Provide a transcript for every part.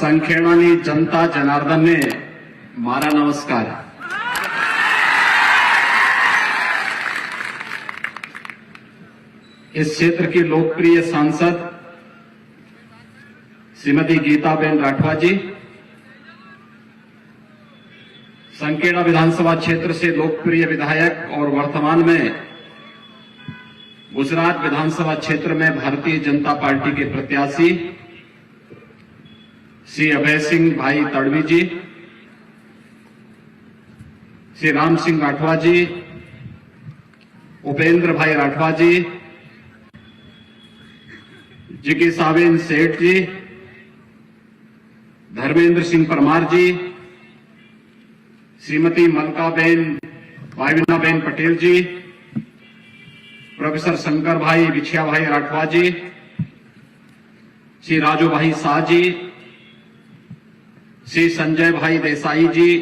संखेड़ानी जनता जनार्दन ने मारा नमस्कार। इस क्षेत्र की लोकप्रिय सांसद श्रीमती गीताबेन राठवा जी, संखेड़ा विधानसभा क्षेत्र से लोकप्रिय विधायक और वर्तमान में गुजरात विधानसभा क्षेत्र में भारतीय जनता पार्टी के प्रत्याशी श्री अभय सिंह भाई तड़वी जी, श्री राम सिंह राठवा जी, उपेंद्र भाई राठवा जी, जिज्ञासाबेन सेठ जी, धर्मेंद्र सिंह परमार जी, श्रीमती मलकाबेन भाईविनाबेन पटेल जी, प्रोफेसर शंकर भाई बिछिया भाई राठवा जी, श्री राजू भाई शाह जी, श्री संजय भाई देसाई जी,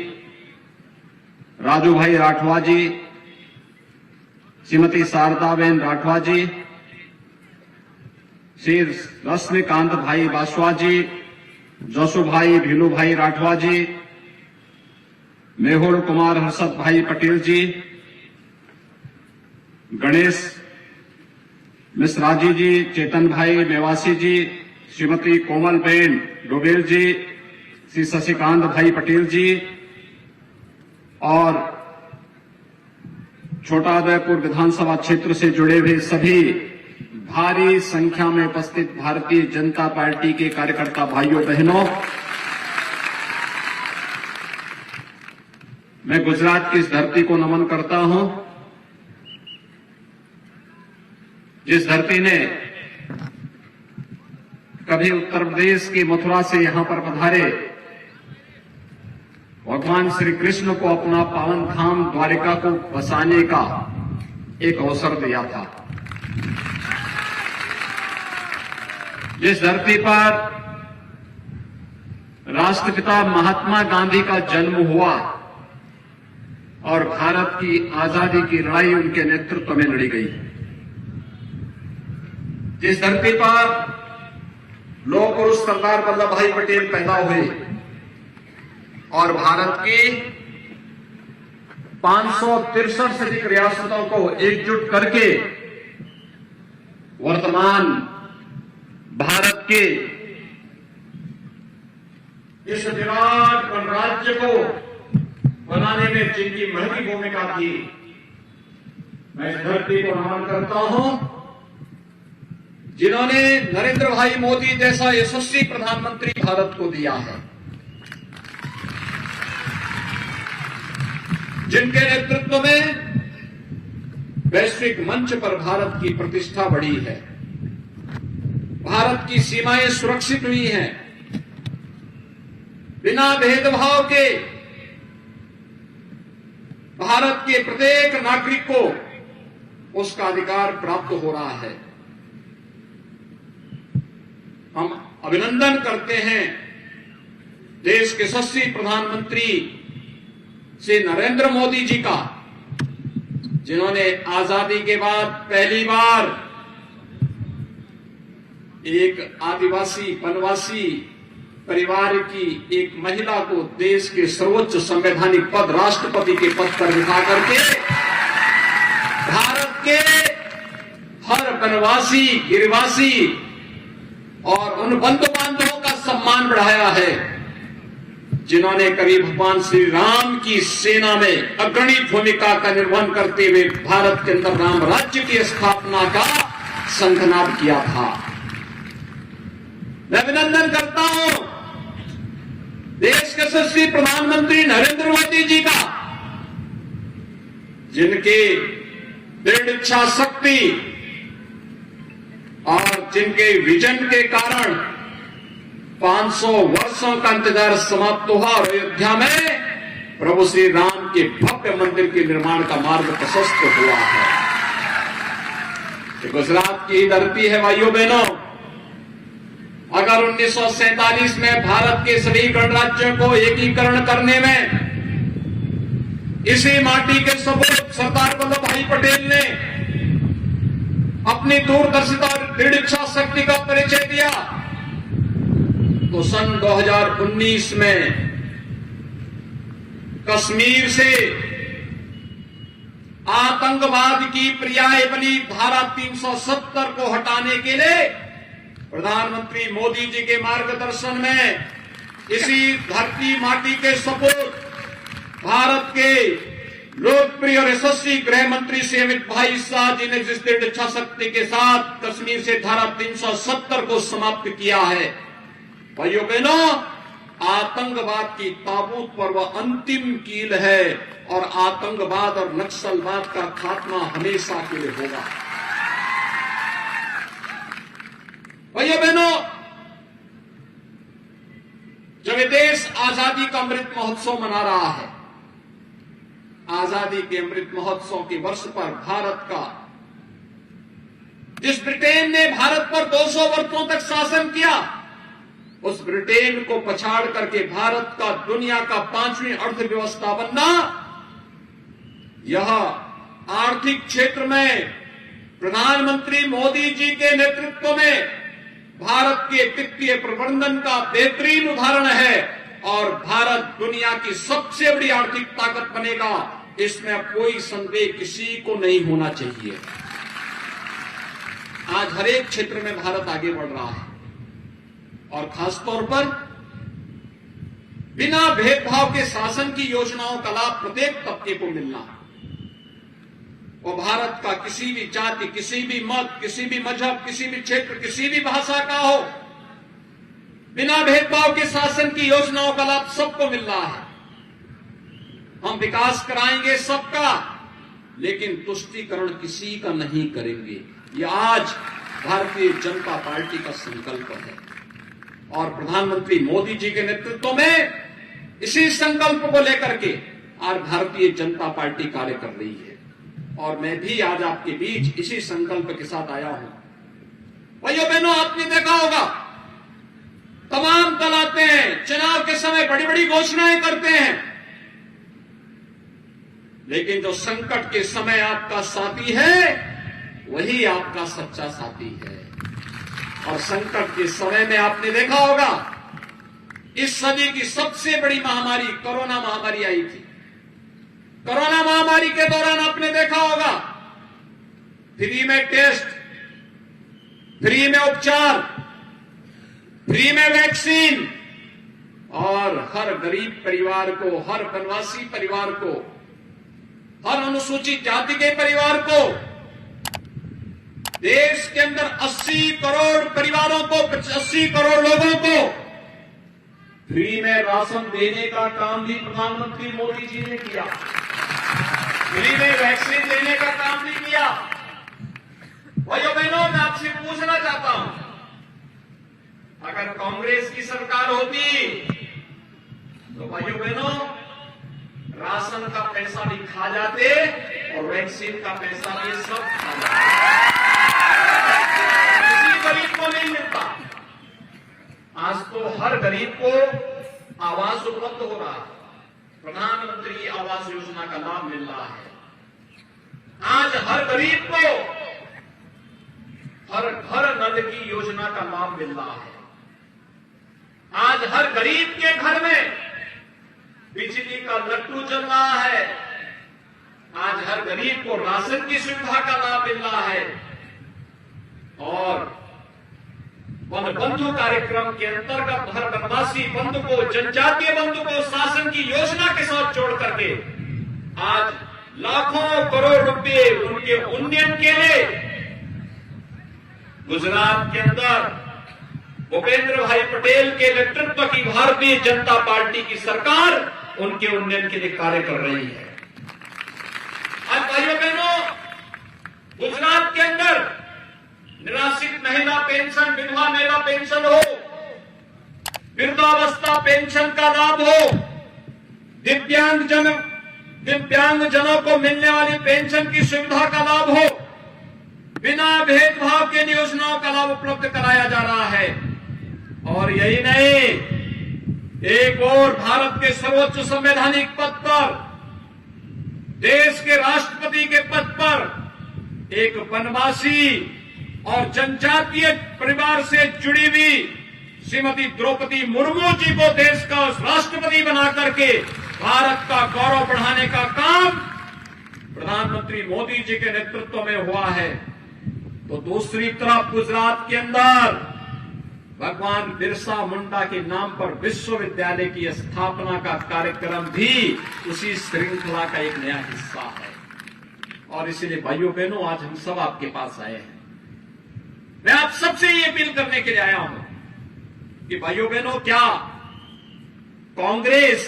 राजू भाई राठवा जी, श्रीमती शारदाबेन राठवा जी, श्री रश्मिकांत भाई बासवा जी, जसु भाई भीलू भाई राठवा जी, मेहुल कुमार हर्षद भाई पटेल जी, गणेश मिश्रा जी, चेतन भाई मेवासी जी, श्रीमती कोमलबेन डोबेल जी, श्री शशिकांत भाई पटेल जी और छोटा उदयपुर विधानसभा क्षेत्र से जुड़े हुए सभी भारी संख्या में उपस्थित भारतीय जनता पार्टी के कार्यकर्ता भाइयों बहनों, मैं गुजरात की इस धरती को नमन करता हूं, जिस धरती ने कभी उत्तर प्रदेश की मथुरा से यहां पर पधारे भगवान श्री कृष्ण को अपना पावन धाम द्वारिका को बसाने का एक अवसर दिया था, जिस धरती पर राष्ट्रपिता महात्मा गांधी का जन्म हुआ और भारत की आजादी की लड़ाई उनके नेतृत्व में लड़ी गई, जिस धरती पर लौह पुरुष सरदार वल्लभ भाई पटेल पैदा हुए और भारत की 563 से अधिक रियासतों को एकजुट करके वर्तमान भारत के इस विराट गणराज्य को बनाने में जिनकी महती भूमिका थी, मैं इस धरती को नमन करता हूं, जिन्होंने नरेंद्र भाई मोदी जैसा यशस्वी प्रधानमंत्री भारत को दिया है, जिनके नेतृत्व में वैश्विक मंच पर भारत की प्रतिष्ठा बढ़ी है, भारत की सीमाएं सुरक्षित हुई हैं, बिना भेदभाव के भारत के प्रत्येक नागरिक को उसका अधिकार प्राप्त हो रहा है। हम अभिनंदन करते हैं देश के यशस्वी प्रधानमंत्री श्री नरेंद्र मोदी जी का, जिन्होंने आजादी के बाद पहली बार एक आदिवासी वनवासी परिवार की एक महिला को देश के सर्वोच्च संवैधानिक पद राष्ट्रपति के पद पर बिठा करके भारत के हर वनवासी गिरिवासी और उन बंधु बांधवों का सम्मान बढ़ाया है, जिन्होंने कभी भगवान श्री राम की सेना में अग्रणी भूमिका का निर्वहन करते हुए भारत के अंदर राम राज्य की स्थापना का शंखनाद किया था। मैं अभिनंदन करता हूं देश के यशस्वी प्रधानमंत्री नरेंद्र मोदी जी का, जिनकी दृढ़ इच्छा शक्ति और जिनके विजन के कारण 500 वर्षों का इंतजार समाप्त हुआ और अयोध्या में प्रभु श्री राम के भव्य मंदिर के निर्माण का मार्ग प्रशस्त हुआ है। ये गुजरात की धरती है भाइयों बहनों। अगर 1947 में भारत के सभी गणराज्यों को एकीकरण करने में इसी माटी के सपूत सरदार वल्लभ भाई पटेल ने अपनी दूरदर्शिता और दृढ़ इच्छा शक्ति का परिचय दिया, तो सन 2019 में कश्मीर से आतंकवाद की पर्याय बनी धारा 370 को हटाने के लिए प्रधानमंत्री मोदी जी के मार्गदर्शन में इसी धरती माटी के सपूत भारत के लोकप्रिय और यशस्वी गृह मंत्री श्री अमित भाई शाह जी ने जिस दृढ़ इच्छा शक्ति के साथ कश्मीर से धारा 370 को समाप्त किया है, भाइयों बहनों, आतंकवाद की ताबूत पर वह अंतिम कील है और आतंकवाद और नक्सलवाद का खात्मा हमेशा के लिए होगा। भाइयों बहनों, जब ये देश आजादी का अमृत महोत्सव मना रहा है, आजादी के अमृत महोत्सव के वर्ष पर भारत का, जिस ब्रिटेन ने भारत पर 200 वर्षों तक शासन किया, उस ब्रिटेन को पछाड़ करके भारत का दुनिया का 5वीं अर्थव्यवस्था बनना, यह आर्थिक क्षेत्र में प्रधानमंत्री मोदी जी के नेतृत्व में भारत के वित्तीय प्रबंधन का बेहतरीन उदाहरण है और भारत दुनिया की सबसे बड़ी आर्थिक ताकत बनेगा, इसमें अब कोई संदेह किसी को नहीं होना चाहिए। आज हर एक क्षेत्र में भारत आगे बढ़ रहा है और खासतौर पर बिना भेदभाव के शासन की योजनाओं का लाभ प्रत्येक तबके को मिलना, वो भारत का किसी भी जाति, किसी भी मत, किसी भी मजहब, किसी भी क्षेत्र, किसी भी भाषा का हो, बिना भेदभाव के शासन की योजनाओं का लाभ सबको मिल रहा है। हम विकास कराएंगे सबका, लेकिन तुष्टीकरण किसी का नहीं करेंगे। ये आज भारतीय जनता पार्टी का संकल्प है और प्रधानमंत्री मोदी जी के नेतृत्व में इसी संकल्प को लेकर के आज भारतीय जनता पार्टी कार्य कर रही है और मैं भी आज आपके बीच इसी संकल्प के साथ आया हूं। भाइयों बहनों, आपने देखा होगा तमाम दल आते हैं, चुनाव के समय बड़ी बड़ी घोषणाएं करते हैं, लेकिन जो संकट के समय आपका साथी है वही आपका सच्चा साथी है। और संकट के समय में आपने देखा होगा इस सदी की सबसे बड़ी महामारी कोरोना महामारी आई थी। कोरोना महामारी के दौरान आपने देखा होगा फ्री में टेस्ट, फ्री में उपचार, फ्री में वैक्सीन और हर गरीब परिवार को, हर वनवासी परिवार को, हर अनुसूचित जाति के परिवार को, देश के अंदर 80 करोड़ परिवारों को, 80 करोड़ लोगों को फ्री में राशन देने का काम भी प्रधानमंत्री मोदी जी ने किया। फ्री में वैक्सीन देने का काम भी किया। भाइयों बहनों, मैं आपसे पूछना चाहता हूं, अगर कांग्रेस की सरकार होती तो भाइयों बहनों राशन का पैसा भी खा जाते और वैक्सीन का पैसा भी सब खा जाते, किसी गरीब को नहीं मिलता। आज तो हर गरीब को आवास उपलब्ध हो रहा है, प्रधानमंत्री आवास योजना का लाभ मिल रहा है। आज हर गरीब को हर घर नल की योजना का लाभ मिल रहा है। आज हर गरीब के घर में बिजली का लट्टू चल रहा है। आज हर गरीब को राशन की सुविधा का लाभ मिल रहा है और वन बंधु कार्यक्रम के अंतर्गत हर वनवासी बंधु को, जनजातीय बंधु को शासन की योजना के साथ जोड़ करके आज लाखों करोड़ रुपए उनके उन्नयन के लिए गुजरात के अंदर भूपेंद्र भाई पटेल के नेतृत्व की भारतीय जनता पार्टी की सरकार उनके उन्नयन के लिए कार्य कर रही है। आज भाइयों बहनों, गुजरात के अंदर निराश्रित महिला पेंशन, विधवा महिला पेंशन हो, वृद्धावस्था पेंशन का लाभ हो, दिव्यांगजनों को मिलने वाली पेंशन की सुविधा का लाभ हो, बिना भेदभाव के योजनाओं का लाभ उपलब्ध कराया जा रहा है। और यही नहीं, एक और भारत के सर्वोच्च संवैधानिक पद पर, देश के राष्ट्रपति के पद पर एक वनवासी और जनजातीय परिवार से जुड़ी हुई श्रीमती द्रौपदी मुर्मू जी को देश का राष्ट्रपति बना करके भारत का गौरव बढ़ाने का काम प्रधानमंत्री मोदी जी के नेतृत्व में हुआ है, तो दूसरी तरफ गुजरात के अंदर भगवान बिरसा मुंडा के नाम पर विश्वविद्यालय की स्थापना का कार्यक्रम भी उसी श्रृंखला का एक नया हिस्सा है। और इसीलिए भाइयों बहनों, आज हम सब आपके पास आए हैं। मैं आप सबसे ये अपील करने के लिए आया हूं कि भाइयों बहनों, क्या कांग्रेस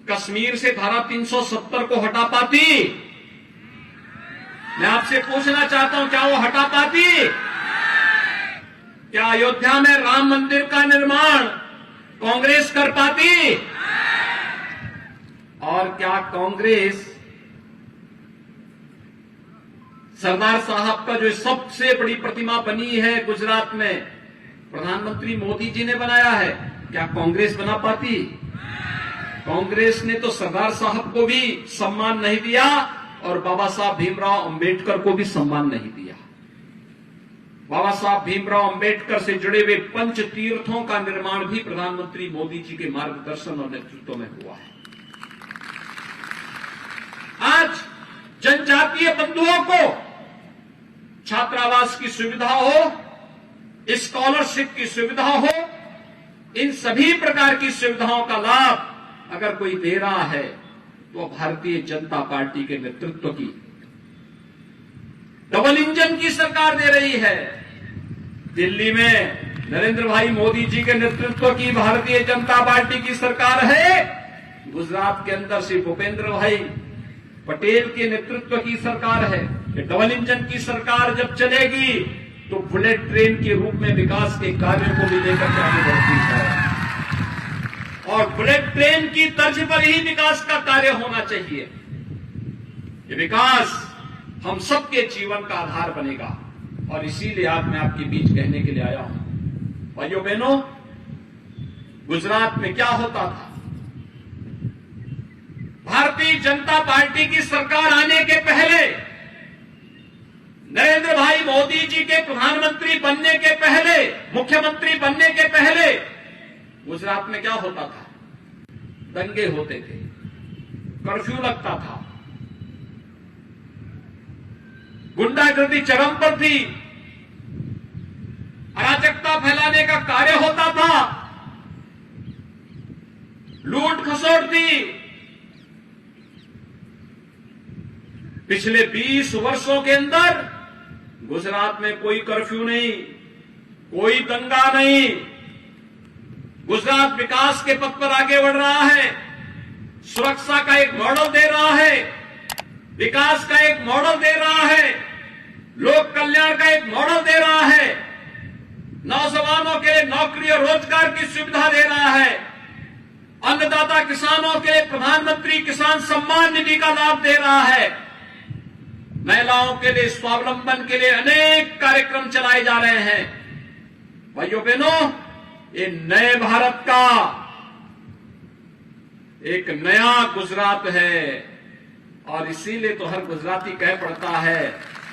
कश्मीर से धारा 370 को हटा पाती? मैं आपसे पूछना चाहता हूं, क्या वो हटा पाती? क्या अयोध्या में राम मंदिर का निर्माण कांग्रेस कर पाती? और क्या कांग्रेस सरदार साहब का जो सबसे बड़ी प्रतिमा बनी है गुजरात में, प्रधानमंत्री मोदी जी ने बनाया है, क्या कांग्रेस बना पाती? कांग्रेस ने तो सरदार साहब को भी सम्मान नहीं दिया और बाबा साहब भीमराव अंबेडकर को भी सम्मान नहीं दिया। बाबा साहब भीमराव अंबेडकर से जुड़े हुए पंच तीर्थों का निर्माण भी प्रधानमंत्री मोदी जी के मार्गदर्शन और नेतृत्व में हुआ है। आज जनजातीय बंधुओं को छात्रावास की सुविधा हो, स्कॉलरशिप की सुविधा हो, इन सभी प्रकार की सुविधाओं का लाभ अगर कोई दे रहा है तो भारतीय जनता पार्टी के नेतृत्व की डबल इंजन की सरकार दे रही है। दिल्ली में नरेंद्र भाई मोदी जी के नेतृत्व की भारतीय जनता पार्टी की सरकार है। गुजरात के अंदर श्री भूपेंद्र भाई पटेल के नेतृत्व की सरकार है। ये डबल इंजन की सरकार जब चलेगी तो बुलेट ट्रेन के रूप में विकास के कार्यों को भी लेकर के आगे बढ़ती है और बुलेट ट्रेन की तर्ज पर ही विकास का कार्य होना चाहिए। ये विकास हम सबके जीवन का आधार बनेगा और इसीलिए आज मैं आपके बीच कहने के लिए आया हूं। भाइयों बहनों, गुजरात में क्या होता था? भारतीय जनता पार्टी की सरकार आने के पहले, नरेंद्र भाई मोदी जी के प्रधानमंत्री बनने के पहले, मुख्यमंत्री बनने के पहले गुजरात में क्या होता था? दंगे होते थे, कर्फ्यू लगता था, गुंडागर्दी चरम पर थी, अराजकता फैलाने का कार्य होता था, लूट खसोट थी। पिछले 20 वर्षों के अंदर गुजरात में कोई कर्फ्यू नहीं, कोई दंगा नहीं। गुजरात विकास के पथ पर आगे बढ़ रहा है, सुरक्षा का एक मॉडल दे रहा है, विकास का एक मॉडल दे रहा है, लोक कल्याण का एक मॉडल दे रहा है, नौजवानों के लिए नौकरी और रोजगार की सुविधा दे रहा है, अन्नदाता किसानों के लिए प्रधानमंत्री किसान सम्मान निधि का लाभ दे रहा है, महिलाओं के लिए स्वावलंबन के लिए अनेक कार्यक्रम चलाए जा रहे हैं। भाइयों बहनों, ये नए भारत का एक नया गुजरात है और इसीलिए तो हर गुजराती कह पड़ता है,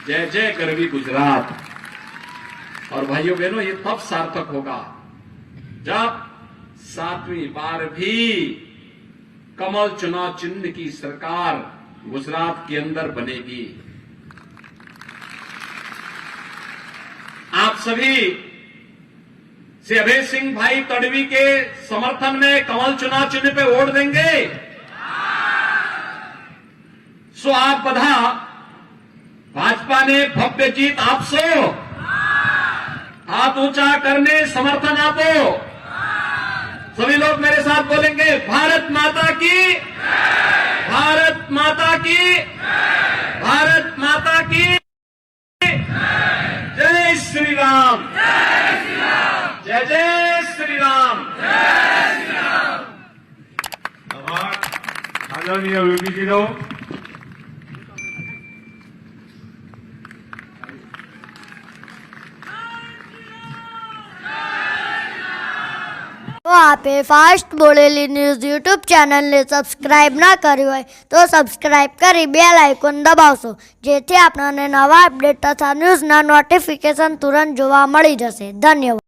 जय जय गरवी गुजरात। और भाइयों बहनों, ये तब सार्थक होगा जब 7वीं बार भी कमल चुनाव चिन्ह की सरकार गुजरात के अंदर बनेगी। आप सभी से अभय सिंह भाई तड़वी के समर्थन में कमल चुनाव चिन्ह पे वोट देंगे। सो आप बधा, भाजपा ने भव्य जीत आपसो, हाथ ऊंचा करने समर्थन आपो। सभी लोग मेरे साथ बोलेंगे, भारत माता की, भारत माता की, भारत माता की, जय श्री राम, जय जय श्री राम। आदरणीय वीपीजीरो, તો આપે ફાસ્ટ બોલેલી ન્યૂઝ યુટ્યુબ ચેનલને સબસ્ક્રાઇબ ના કર્યું હોય તો સબસ્ક્રાઇબ કરી બેલ આઇકોન દબાવશો, જેથી આપણને નવા અપડેટ તથા ન્યૂઝના નોટિફિકેશન તુરંત જોવા મળી જશે. ધન્યવાદ.